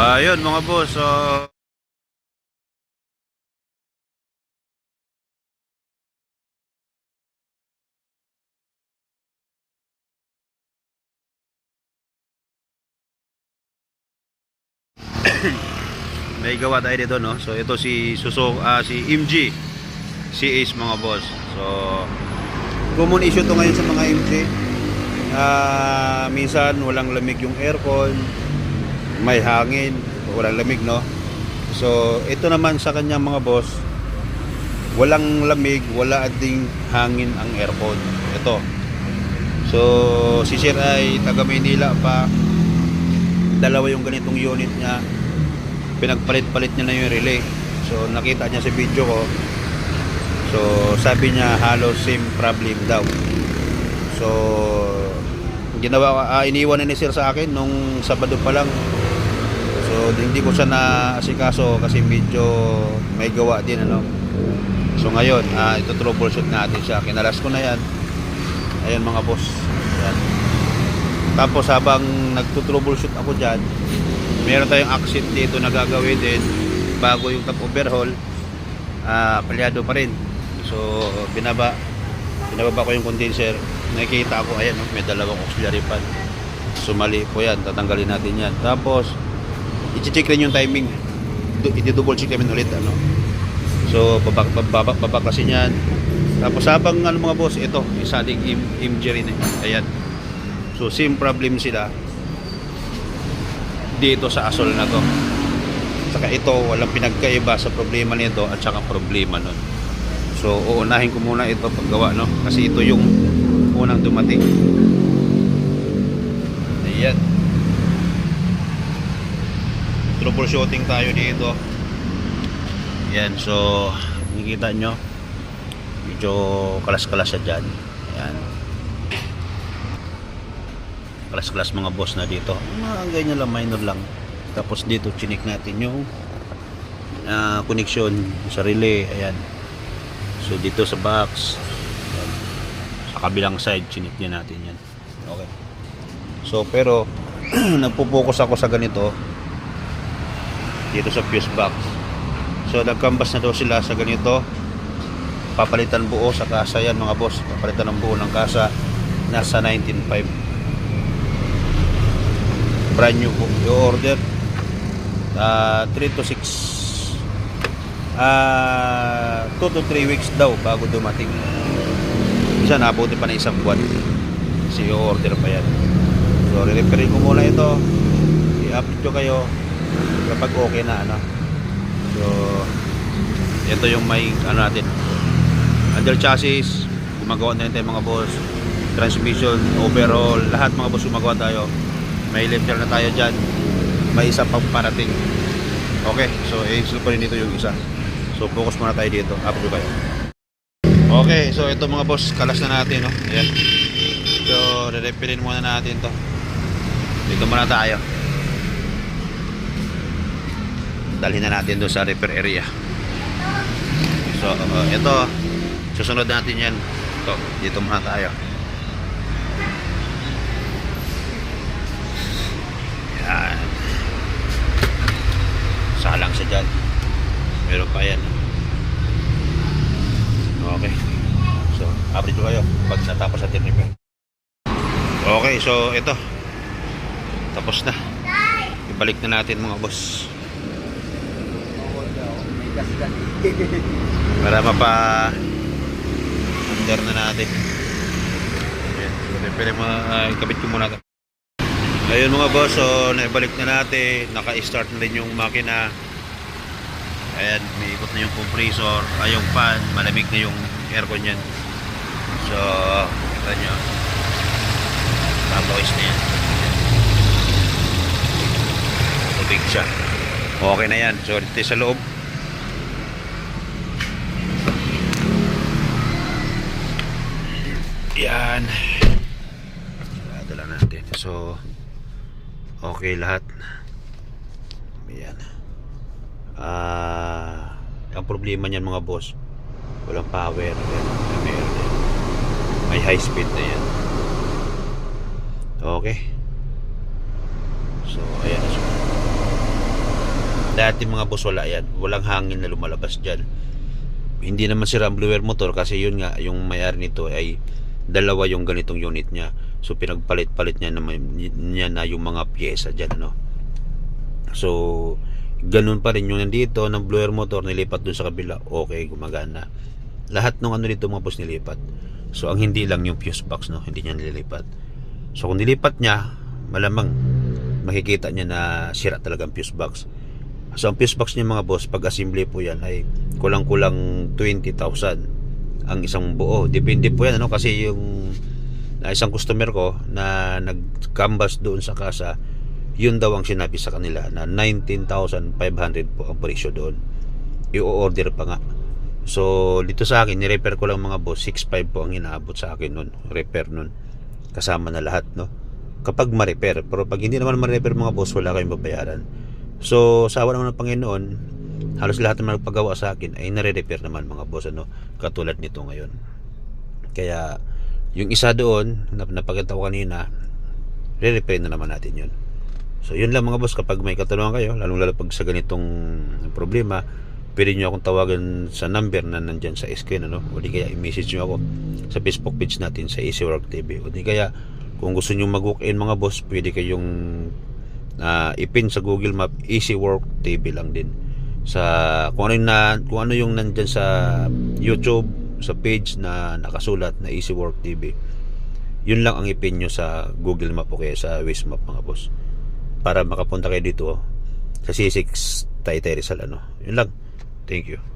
Ayun mga boss, so may gawa tayo dito, no? So ito si si MG, si Ace mga boss. So common issue to ngayon sa mga MG. Minsan walang lamig yung aircon, may hangin, walang lamig, no? So ito naman sa kanya mga boss, walang lamig, wala ding hangin ang aircon. Ito. So si Sir ay taga Maynila pa. Dalawa yung ganitong unit niya. Pinagpalit-palit niya na yung relay. So nakita niya sa video ko. So sabi niya halos same problem daw. So iniwan na ni Sir sa akin nung Sabado pa lang. So hindi ko siya naasikaso kasi medyo may gawa din, ano. So ngayon ito troubleshoot natin siya. Kinalas ko na yan. Ayan mga boss. Ayan. Tapos habang nagto-troubleshoot ako dyan, meron tayong accent dito na gagawin din bago yung top overhaul. Palyado pa rin. So binaba ko yung condenser. Nakikita ko, ayan, may dalawang auxiliary fan. So mali po yan, tatanggalin natin yan. Tapos i-check rin yung timing. I-double check namin ulit, ano. So babaklasin yan. Tapos habang mga boss, ito isa ding MG rin, ayan. So same problem sila dito sa Asol na to. Saka ito walang pinagkaiba sa problema nito at saka problema nun. So uunahin ko muna ito paggawa, no, kasi ito yung unang dumating. Ayan, troubleshooting tayo dito. Ayan, so nakikita nyo medyo kalas-kalas siya dyan. Ayan, kalas-kalas mga boss na dito. Mga ganyan lang, minor lang. Tapos dito chinik natin yung connection sa relay. Ayan, so dito sa box, ayan, sa kabilang side chinik din natin yan. Okay, so pero nagpo-focus ako sa ganito dito sa fuse box. So nagkambas na daw sila sa ganito, papalitan buo sa kasa. Yan mga boss, papalitan ng buo ng kasa. Nasa 19.5, brand new po yung order. 3 to 6 2 to 3 weeks daw bago dumating. Isa nabuti pa na isang buwan kasi yung order pa yan. So re-repairin ko muna ito, i-update ko kayo kapag okay na, ano. So ito yung may natin, under chassis gumagawa na rin tayo mga boss. Transmission, overall, lahat mga boss gumagawa tayo. May lifter na tayo dyan, may isa pang parating. Okay, so i-install ko rin dito yung isa. So focus muna tayo dito, upload kayo. Okay, so ito mga boss, kalas na natin, no? Ayan. So re-repairin muna natin to. Dito muna tayo, dalhin na natin doon sa repair area. So ito susunod natin yan. So dito muna tayo. Yan, salang siya dyan, meron pa yan. Okay, so update ko kayo pag natapos natin repair. Okay, so ito tapos na, ibalik na natin mga boss para mapa under na natin. Ayan, so repair mo, ikabit ko muna ito. Ayun mga boss, so naibalik na natin, naka-start na rin yung makina. Ayan, may ikot na yung compressor, yung fan, malamig na yung aircon yan. So kita nyo, tapos na yan, tubig siya, okay na yan. So dito sa loob, yan, dala natin. So okay lahat. Ayan. Ang problema niyan mga boss, walang power. May high speed na yan. Okay. So ayan. lahat ng mga boss wala yan, walang hangin na lumalabas dyan. Hindi naman sira ang blower motor kasi yun nga, yung may-ari nito ay dalawa yung ganitong unit niya. So pinagpalit-palit niya na yung mga pyesa dyan, ano. So ganun pa rin yung nandito ng blower motor, nilipat dun sa kabila, okay, gumagana. Lahat ng ano dito mga boss nilipat. So ang hindi lang yung fuse box, no, hindi niya nililipat. So kung nilipat niya, malamang makikita niya na sira talaga ang fuse box. So ang fuse box niya mga boss, pag assembly po yan ay kulang-kulang 20,000 ang isang buo. Depende po yan, ano, kasi yung isang customer ko na nag-canvas doon sa kasa, yun daw ang sinabi sa kanila na 19,500 po ang presyo doon. I-order pa nga. So dito sa akin, ni-repair ko lang mga boss, 6,500 po ang inaabot sa akin nun, repair nun, kasama na lahat, no, kapag ma-repair. Pero pag hindi naman ma-repair mga boss, wala kayong babayaran. So sa awa naman ng Panginoon, halos lahat naman nagpagawa sa akin ay nare-repair naman mga boss, ano, katulad nito ngayon. Kaya yung isa doon na napakita ko kanina, re-repair na naman natin yun. So yun lang mga boss, kapag may katanungan kayo, lalong lalo pag sa ganitong problema, pwede nyo akong tawagan sa number na nandyan sa screen, ano, o di kaya i-message nyo ako sa Facebook page natin sa Easy Work TV, o di kaya kung gusto nyo mag-walk in mga boss, pwede kayong ipin sa Google Map Easy Work TV lang din. Sa kung ano yung nandyan sa YouTube, sa page na nakasulat na Easy Work TV, yun lang ang ipin nyo sa Google Map o kaya sa Waze Map mga boss, para makapunta kayo dito sa C6 Taytay Rizal, ano. Yun lang. Thank you.